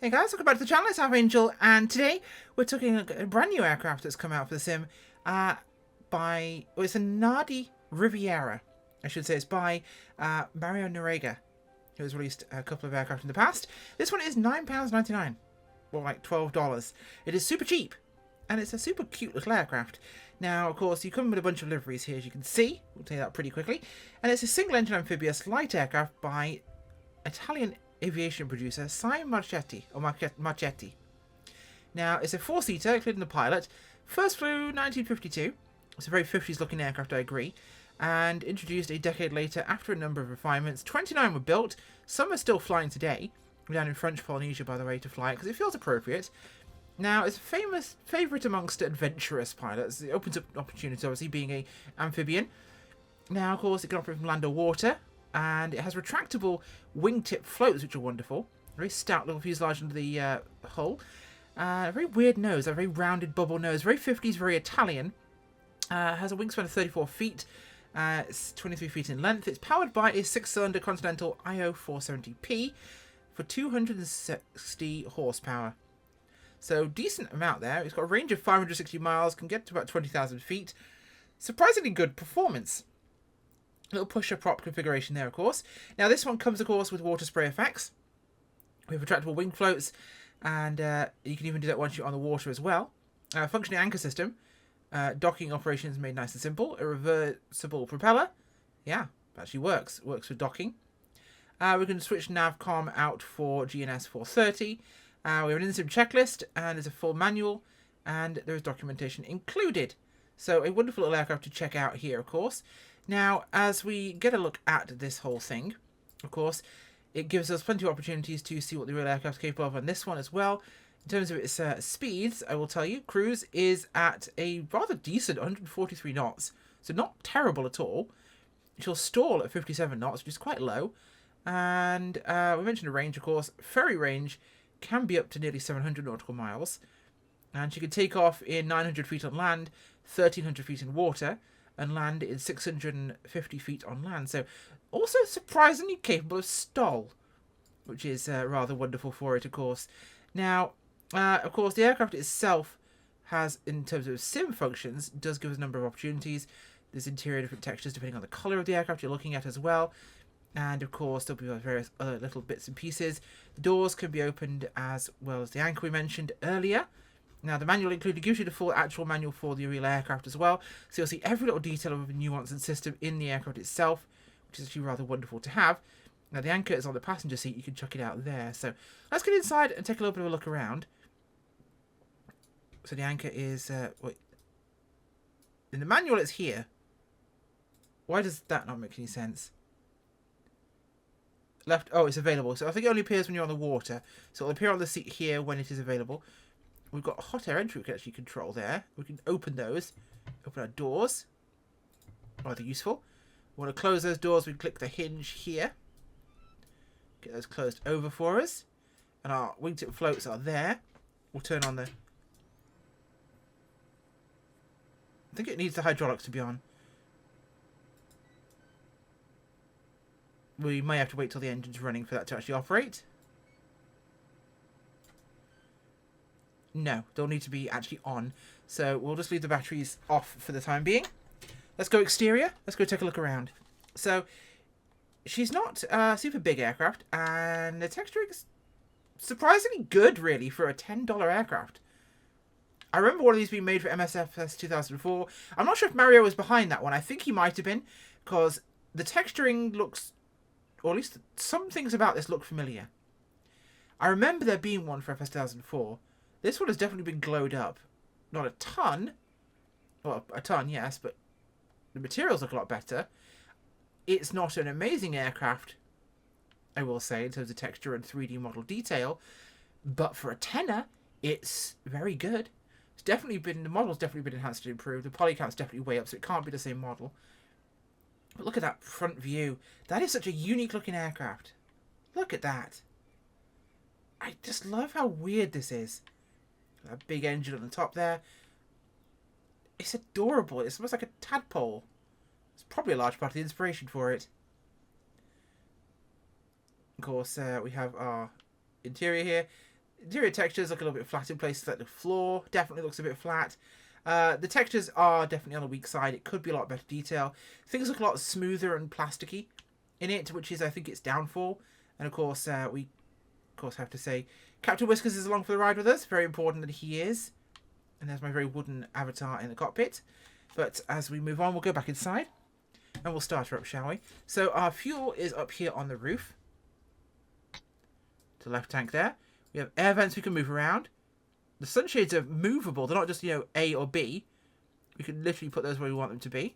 Hey guys, welcome back to the channel. It's Angel, and today we're talking a brand new aircraft that's come out for the sim. It's a Nardi Riviera. I should say it's by Mario Noriega, who has released a couple of aircraft in the past. This one is £9.99, or like $12. It is super cheap, and it's a super cute little aircraft. Now, of course, you come with a bunch of liveries here, as you can see. We'll tell you that pretty quickly. And it's a single-engine amphibious light aircraft by Italian aviation producer siai-marchetti, or Marchetti. Now, it's a four-seater, including the pilot. First flew 1952. It's a very 50s looking aircraft, I agree. And introduced a decade later after a number of refinements. 29 were built. Some are still flying today. We're down in French Polynesia, by the way, to fly it, because it feels appropriate. Now, it's a famous favourite amongst adventurous pilots. It opens up opportunities, obviously, being an amphibian. Now, of course, it can operate from land or water. And it has retractable wingtip floats, which are wonderful. Very stout little fuselage under the hull. A very weird nose, a very rounded bubble nose. Very 50s, very Italian. Has a wingspan of 34 feet. It's 23 feet in length. It's powered by a 6-cylinder Continental IO 470p for 260 horsepower. So, decent amount there. It's got a range of 560 miles, can get to about 20,000 feet. Surprisingly good performance. Little pusher prop configuration there, of course. Now, this one comes, of course, with water spray effects. We have retractable wing floats, and you can even do that once you're on the water as well. Functioning anchor system. Docking operations made nice and simple. A reversible propeller. Yeah, actually works. Works for docking. We can switch navcom out for GNS 430. We have an in-sim checklist, and there's a full manual, and there is documentation included. So, a wonderful little aircraft to check out here, of course. Now, as we get a look at this whole thing, of course, it gives us plenty of opportunities to see what the real aircraft is capable of on this one as well. In terms of its speeds, I will tell you, cruise is at a rather decent 143 knots, so not terrible at all. She'll stall at 57 knots, which is quite low. And we mentioned a range, of course. Ferry range can be up to nearly 700 nautical miles. And she can take off in 900 feet on land, 1,300 feet in water, and land in 650 feet on land. So, also surprisingly capable of stall, which is rather wonderful for it, of course. Now, of course, the aircraft itself has, in terms of sim functions, does give us a number of opportunities. There's interior different textures depending on the colour of the aircraft you're looking at as well. And, of course, there'll be various other little bits and pieces. The doors can be opened as well as the anchor we mentioned earlier. Now, the manual included gives you the full actual manual for the real aircraft as well. So you'll see every little detail of a nuance and system in the aircraft itself, which is actually rather wonderful to have. Now, the anchor is on the passenger seat. You can chuck it out there. So let's get inside and take a little bit of a look around. So the anchor is... wait. In the manual, it's here. Why does that not make any sense? Left... Oh, it's available. So I think it only appears when you're on the water. So it'll appear on the seat here when it is available. We've got a hot air entry we can actually control there. We can open those. Open our doors. Rather useful. We want to close those doors. We can click the hinge here. Get those closed over for us. And our wingtip floats are there. We'll turn on the... I think it needs the hydraulics to be on. We may have to wait till the engine's running for that to actually operate. No, they'll need to be actually on. So we'll just leave the batteries off for the time being. Let's go exterior. Let's go take a look around. So she's not a super big aircraft, and the texture is surprisingly good, really, for a $10 aircraft. I remember one of these being made for MSFS 2004. I'm not sure if Mario was behind that one. I think he might have been, because the texturing looks, or at least some things about this look familiar. I remember there being one for FS 2004. This one has definitely been glowed up. Not a ton. Well, a ton, yes, but the materials look a lot better. It's not an amazing aircraft, I will say, in terms of texture and 3D model detail. But for a tenner, it's very good. It's definitely been, the model's definitely been enhanced and improved. The poly count's definitely way up, so it can't be the same model. But look at that front view. That is such a unique looking aircraft. Look at that. I just love how weird this is. That big engine on the top there. It's adorable. It's almost like a tadpole. It's probably a large part of the inspiration for it. Of course, we have our interior here. Interior textures look a little bit flat in places, like the floor definitely looks a bit flat. The textures are definitely on the weak side. It could be a lot better detail. Things look a lot smoother and plasticky in it, which is, I think, its downfall. And of course, we have to say Captain Whiskers is along for the ride with us. Very important that he is. And there's my very wooden avatar in the cockpit. But as we move on, we'll go back inside and we'll start her up, shall we? So our fuel is up here on the roof. To the left tank there. We have air vents we can move around. The sunshades are movable. They're not just, A or B. We can literally put those where we want them to be.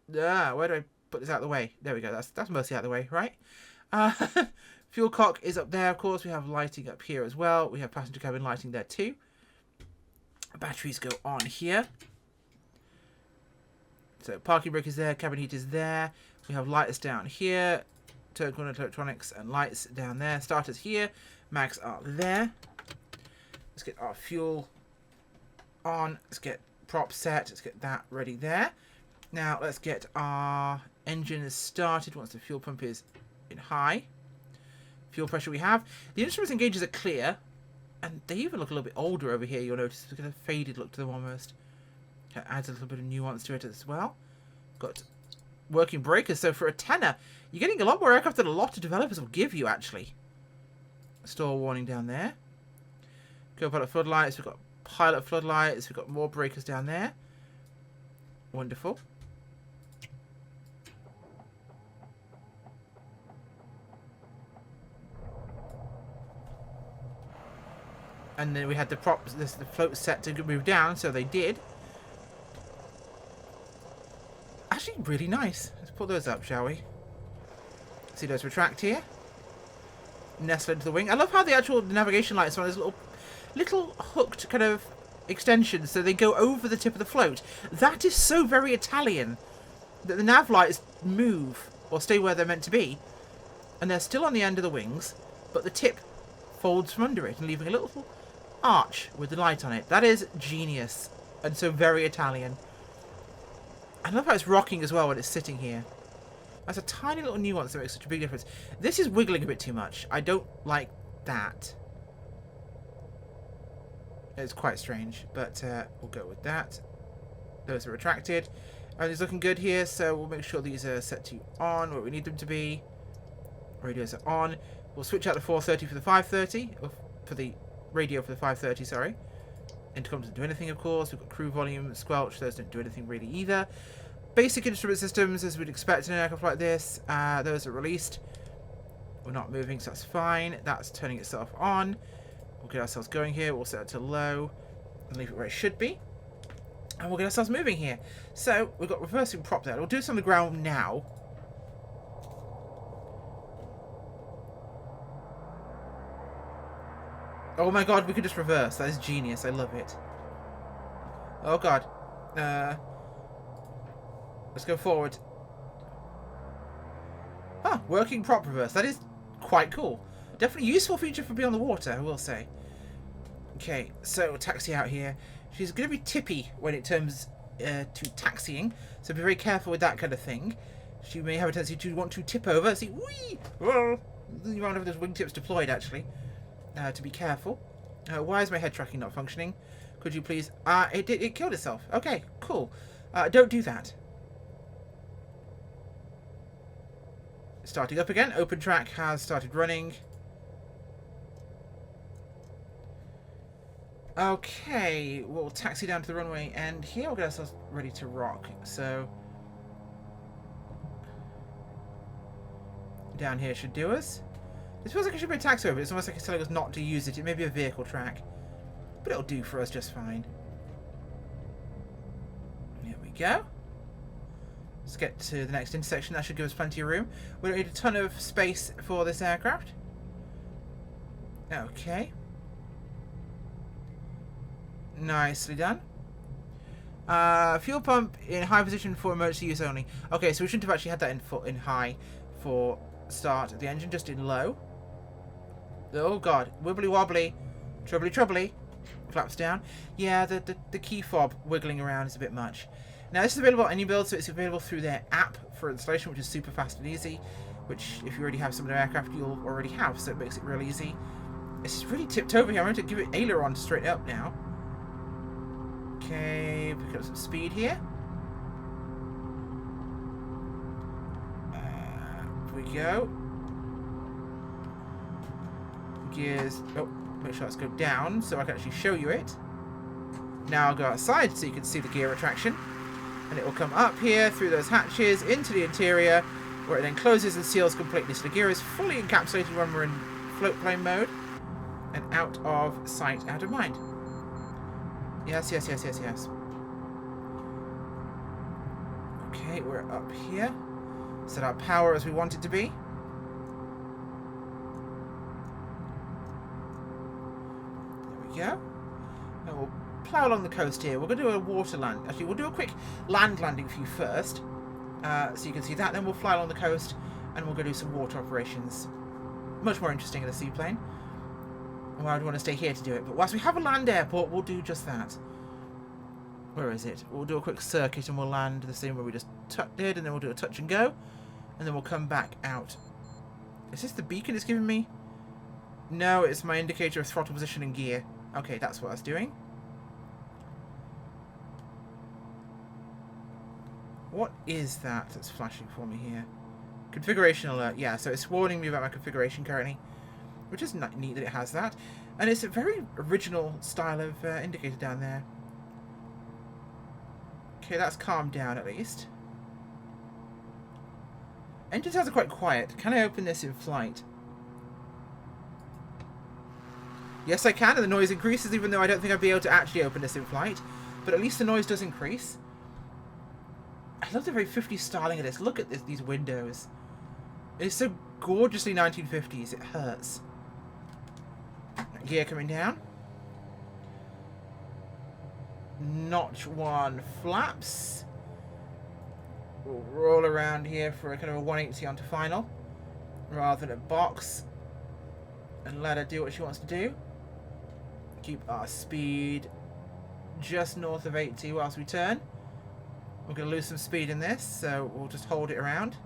Where do I put this out of the way? There we go. That's mostly out of the way, right? Fuel cock is up there, of course. We have lighting up here as well. We have passenger cabin lighting there too. Batteries go on here. So parking brake is there. Cabin heat is there. We have lighters down here. Turn corner electronics and lights down there. Starters here. Mags are there. Let's get our fuel on. Let's get prop set. Let's get that ready there. Now let's get our engine started once the fuel pump is in high. Fuel pressure we have. The instruments and gauges are clear. And they even look a little bit older over here, you'll notice. Look at the faded look to them almost. That adds a little bit of nuance to it as well. Got working breakers. So for a tenner, you're getting a lot more aircraft than a lot of developers will give you, actually. Store warning down there. Co-pilot floodlights. We've got pilot floodlights. We've got more breakers down there. Wonderful. And then we had the props, the float set to move down, so they did. Actually, really nice. Let's put those up, shall we? See those retract here. Nestle into the wing. I love how the actual navigation lights are on those little hooked kind of extensions, so they go over the tip of the float. That is so very Italian. That the nav lights move, or stay where they're meant to be. And they're still on the end of the wings, but the tip folds from under it, and leaving a little arch with the light on it. That is genius, and so very Italian. I love how it's rocking as well when it's sitting here. That's a tiny little nuance that makes such a big difference. This is wiggling a bit too much. I don't like that. It's quite strange, but we'll go with that. Those are retracted. And it's looking good here, so we'll make sure these are set to on where we need them to be. Radios are on. We'll switch out the 430 for the 530, or for the radio for the 530, sorry. Intercom doesn't do anything, of course. We've got crew volume, squelch. Those don't do anything really either. Basic instrument systems, as we'd expect in an aircraft like this. Those are released. We're not moving, so that's fine. That's turning itself on. We'll get ourselves going here. We'll set it to low and leave it where it should be. And we'll get ourselves moving here. So we've got reversing prop there. We'll do this on the ground now. Oh my god, we could just reverse. That is genius. I love it. Oh god. Let's go forward. Ah, working prop reverse. That is quite cool. Definitely useful feature for being on the water, I will say. Okay, so taxi out here. She's going to be tippy when it comes to taxiing, so be very careful with that kind of thing. She may have a tendency to want to tip over. See, whee! Well, you won't have those wingtips deployed, actually. To be careful. Why is my head tracking not functioning? Could you please... It killed itself. Okay, cool. Don't do that. Starting up again. Open track has started running. Okay, we'll taxi down to the runway, and here we'll get ourselves ready to rock. So... down here should do us. This feels like it should be a taxi over. It's almost like it's telling us not to use it. It may be a vehicle track. But it'll do for us just fine. Here we go. Let's get to the next intersection. That should give us plenty of room. We don't need a ton of space for this aircraft. Okay. Nicely done. Fuel pump in high position for emergency use only. Okay, so we shouldn't have actually had that in high for start the engine, just in low. Oh god, wibbly wobbly, troubly troubly. Flaps down. Yeah, the key fob wiggling around is a bit much. Now this is available on any build, so it's available through their app for installation, which is super fast and easy. which if you already have some of the aircraft, you'll already have, so it makes it real easy. It's really tipped over here. I'm going to give it aileron straight up now. Okay, pick up some speed here. Here we go. Gears. Oh, make sure let's go down so I can actually show you it. Now I'll go outside so you can see the gear retraction. And it will come up here through those hatches into the interior, where it then closes and seals completely. So the gear is fully encapsulated when we're in float plane mode. And out of sight, out of mind. Yes, yes, yes, yes, yes. Okay, we're up here. Set our power as we want it to be. There we go. And we'll plough along the coast here. We're going to do a water land. Actually, we'll do a quick land landing for you first. So you can see that. Then we'll fly along the coast and we'll go do some water operations. Much more interesting in a seaplane. Well, I'd want to stay here to do it. But whilst we have a land airport, we'll do just that. Where is it? We'll do a quick circuit and we'll land the same where we just did. And then we'll do a touch and go. And then we'll come back out. Is this the beacon it's giving me? No, it's my indicator of throttle position and gear. Okay, that's what I was doing. What is that that's flashing for me here? Configuration alert. Yeah, so it's warning me about my configuration currently. Which is neat that it has that. And it's a very original style of indicator down there. Okay, that's calmed down at least. Engine sounds are quite quiet. Can I open this in flight? Yes, I can, and the noise increases, even though I don't think I'd be able to actually open this in flight. But at least the noise does increase. I love the very 50s styling of this. Look at these windows. It's so gorgeously 1950s. It hurts. Gear coming down. Notch 1 flaps. We'll roll around here for a kind of a 180 onto final, rather than a box, and let her do what she wants to do. Keep our speed just north of 80 whilst we turn. We're going to lose some speed in this, so we'll just hold it around.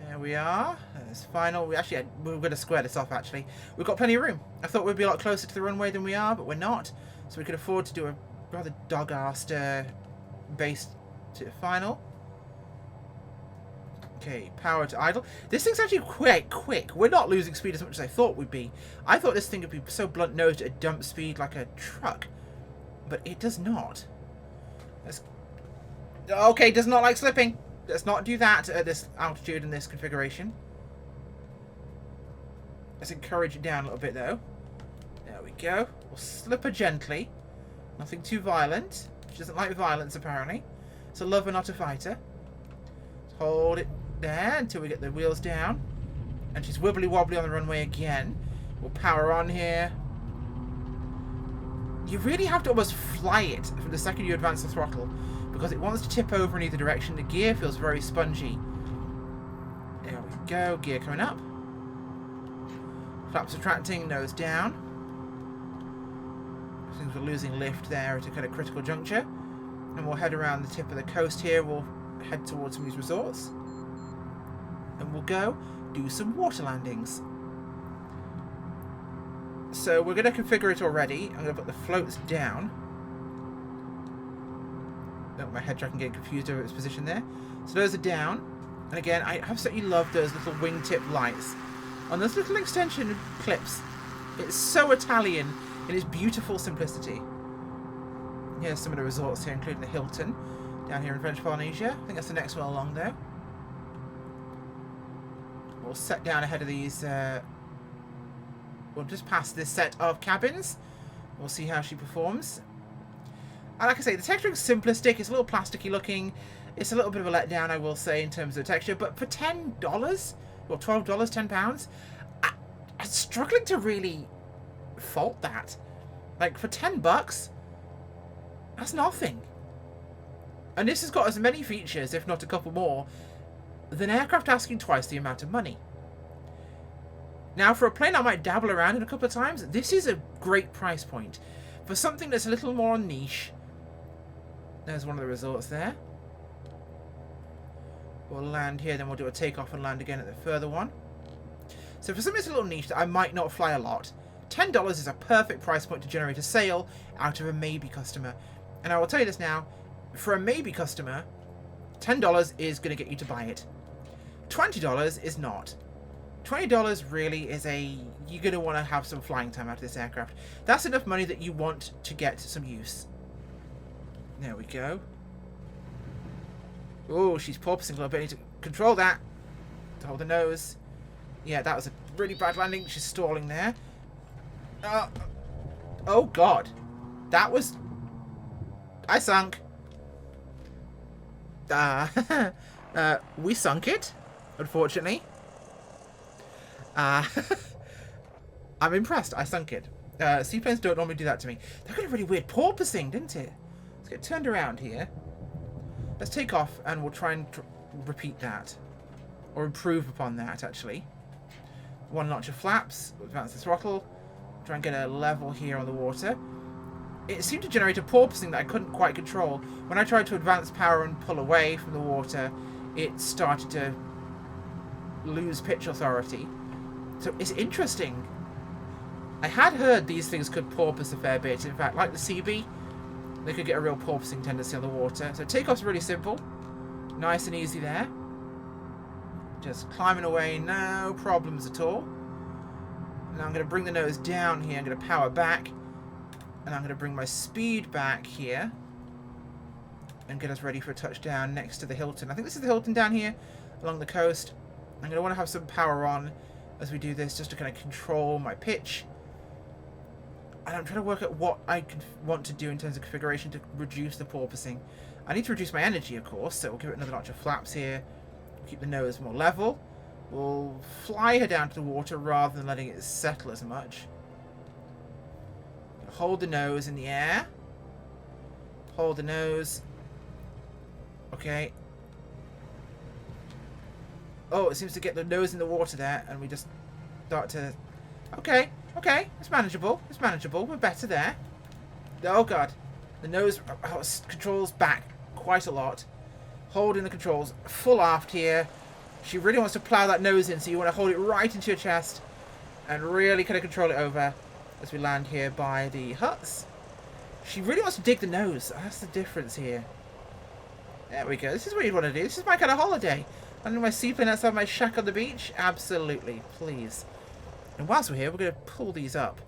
There we are. There's final. We're going to square this off, actually. We've got plenty of room. I thought we'd be a lot closer to the runway than we are, but we're not. So we could afford to do a rather dog-assed base to final. Okay, power to idle. This thing's actually quite quick. We're not losing speed as much as I thought we'd be. I thought this thing would be so blunt-nosed at dump speed like a truck. But it does not. Okay, does not like slipping. Let's not do that at this altitude and this configuration. Let's encourage it down a little bit, though. There we go. We'll slip her gently. Nothing too violent. She doesn't like violence, apparently. It's a lover, not a fighter. Let's hold it there until we get the wheels down. And she's wibbly-wobbly on the runway again. We'll power on here. You really have to almost fly it from the second you advance the throttle, because it wants to tip over in either direction. The gear feels very spongy. There we go. Gear coming up. Flaps retracting, nose down. Seems we're losing lift there at a kind of critical juncture. And we'll head around the tip of the coast here. We'll head towards some of these resorts. And we'll go do some water landings. So we're going to configure it already. I'm going to put the floats down. Oh, my head track can get confused over its position there. So those are down. And again, I absolutely love those little wingtip lights on those little extension clips. It's so Italian in its beautiful simplicity. Here's some of the resorts here, including the Hilton down here in French Polynesia. I think that's the next one along though. We'll set down ahead of these. We'll just pass this set of cabins. We'll see how she performs. And like I say, the texture is simplistic. It's a little plasticky looking. It's a little bit of a letdown, I will say, in terms of texture. But for $10, or $12, £10, I'm struggling to really fault that. Like, for $10, that's nothing. And this has got as many features, if not a couple more, than aircraft asking twice the amount of money. Now, for a plane I might dabble around in a couple of times, this is a great price point. For something that's a little more niche, There's one of the resorts there. We'll land here, then we'll do a takeoff and land again at the further one. So for something that's a little niche that I might not fly a lot, $10 is a perfect price point to generate a sale out of a maybe customer. And I will tell you this now, for a maybe customer, $10 is going to get you to buy it. $20 is not. $20 really is you're going to want to have some flying time out of this aircraft. That's enough money that you want to get some use. There we go. Oh, she's porpoising a little bit. I need to control that. To hold the nose. Yeah, that was a really bad landing. She's stalling there. Oh, God. That was... I sunk. We sunk it, unfortunately. I'm impressed. I sunk it. Seaplanes don't normally do that to me. That got a really weird porpoising, didn't it? Let's get turned around here. Let's take off and we'll try and repeat that. Or improve upon that, actually. One notch of flaps. Advance the throttle. Try and get a level here on the water. It seemed to generate a porpoising that I couldn't quite control. When I tried to advance power and pull away from the water, it started to lose pitch authority. So it's interesting. I had heard these things could porpoise a fair bit. In fact, like the CB, they could get a real porpoising tendency on the water. So takeoff's really simple. Nice and easy there. Just climbing away, no problems at all. Now I'm going to bring the nose down here. I'm going to power back. And I'm going to bring my speed back here. And get us ready for a touchdown next to the Hilton. I think this is the Hilton down here along the coast. I'm going to want to have some power on as we do this, just to kind of control my pitch. And I'm trying to work out what I want to do in terms of configuration to reduce the porpoising. I need to reduce my energy, of course, so we'll give it another notch of flaps here. Keep the nose more level. We'll fly her down to the water rather than letting it settle as much. Hold the nose in the air. Hold the nose. Okay. Oh, it seems to get the nose in the water there, and we just start to... Okay, okay, it's manageable. It's manageable. We're better there. Oh, God. The nose controls back quite a lot. Holding the controls full aft here. She really wants to plow that nose in, so you want to hold it right into your chest and really kind of control it over as we land here by the huts. She really wants to dig the nose. That's the difference here. There we go. This is what you'd want to do. This is my kind of holiday. Under my seaplane outside my shack on the beach? Absolutely. Please. And whilst we're here, we're going to pull these up.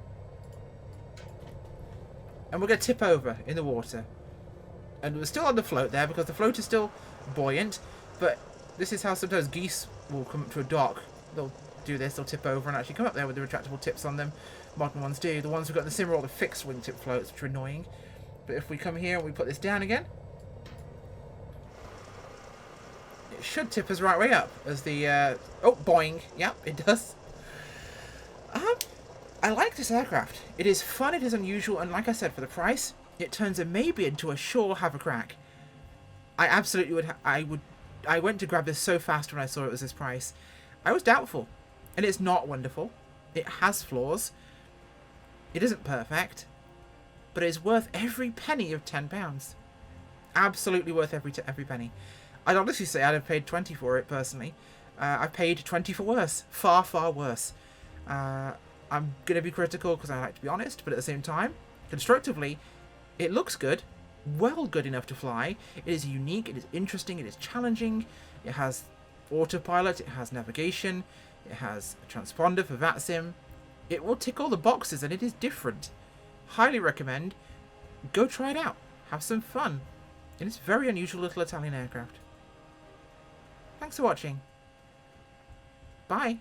And we're going to tip over in the water. And we're still on the float there because the float is still buoyant. But this is how sometimes geese will come up to a dock. They'll do this. They'll tip over and actually come up there with the retractable tips on them. Modern ones do. The ones we've got in the sim are all the fixed wingtip floats, which are annoying. But if we come here and we put this down again, it should tip us right way up as the... oh, boing. Yep, it does. I like this aircraft. It is fun, it is unusual, and like I said, for the price, it turns a maybe into a sure have a crack. I absolutely would... I went to grab this so fast when I saw it was this price. I was doubtful. And it's not wonderful. It has flaws. It isn't perfect. But it is worth every penny of £10. Absolutely worth every penny. I'd honestly say I'd have paid 20 for it, personally. I've paid 20 for worse. Far, far worse. I'm going to be critical because I like to be honest, but at the same time, constructively, it looks good. Well good enough to fly. It is unique, it is interesting, it is challenging. It has autopilot, it has navigation, it has a transponder for VATSIM. It will tick all the boxes and it is different. Highly recommend. Go try it out. Have some fun. And it's a very unusual little Italian aircraft. Thanks for watching. Bye.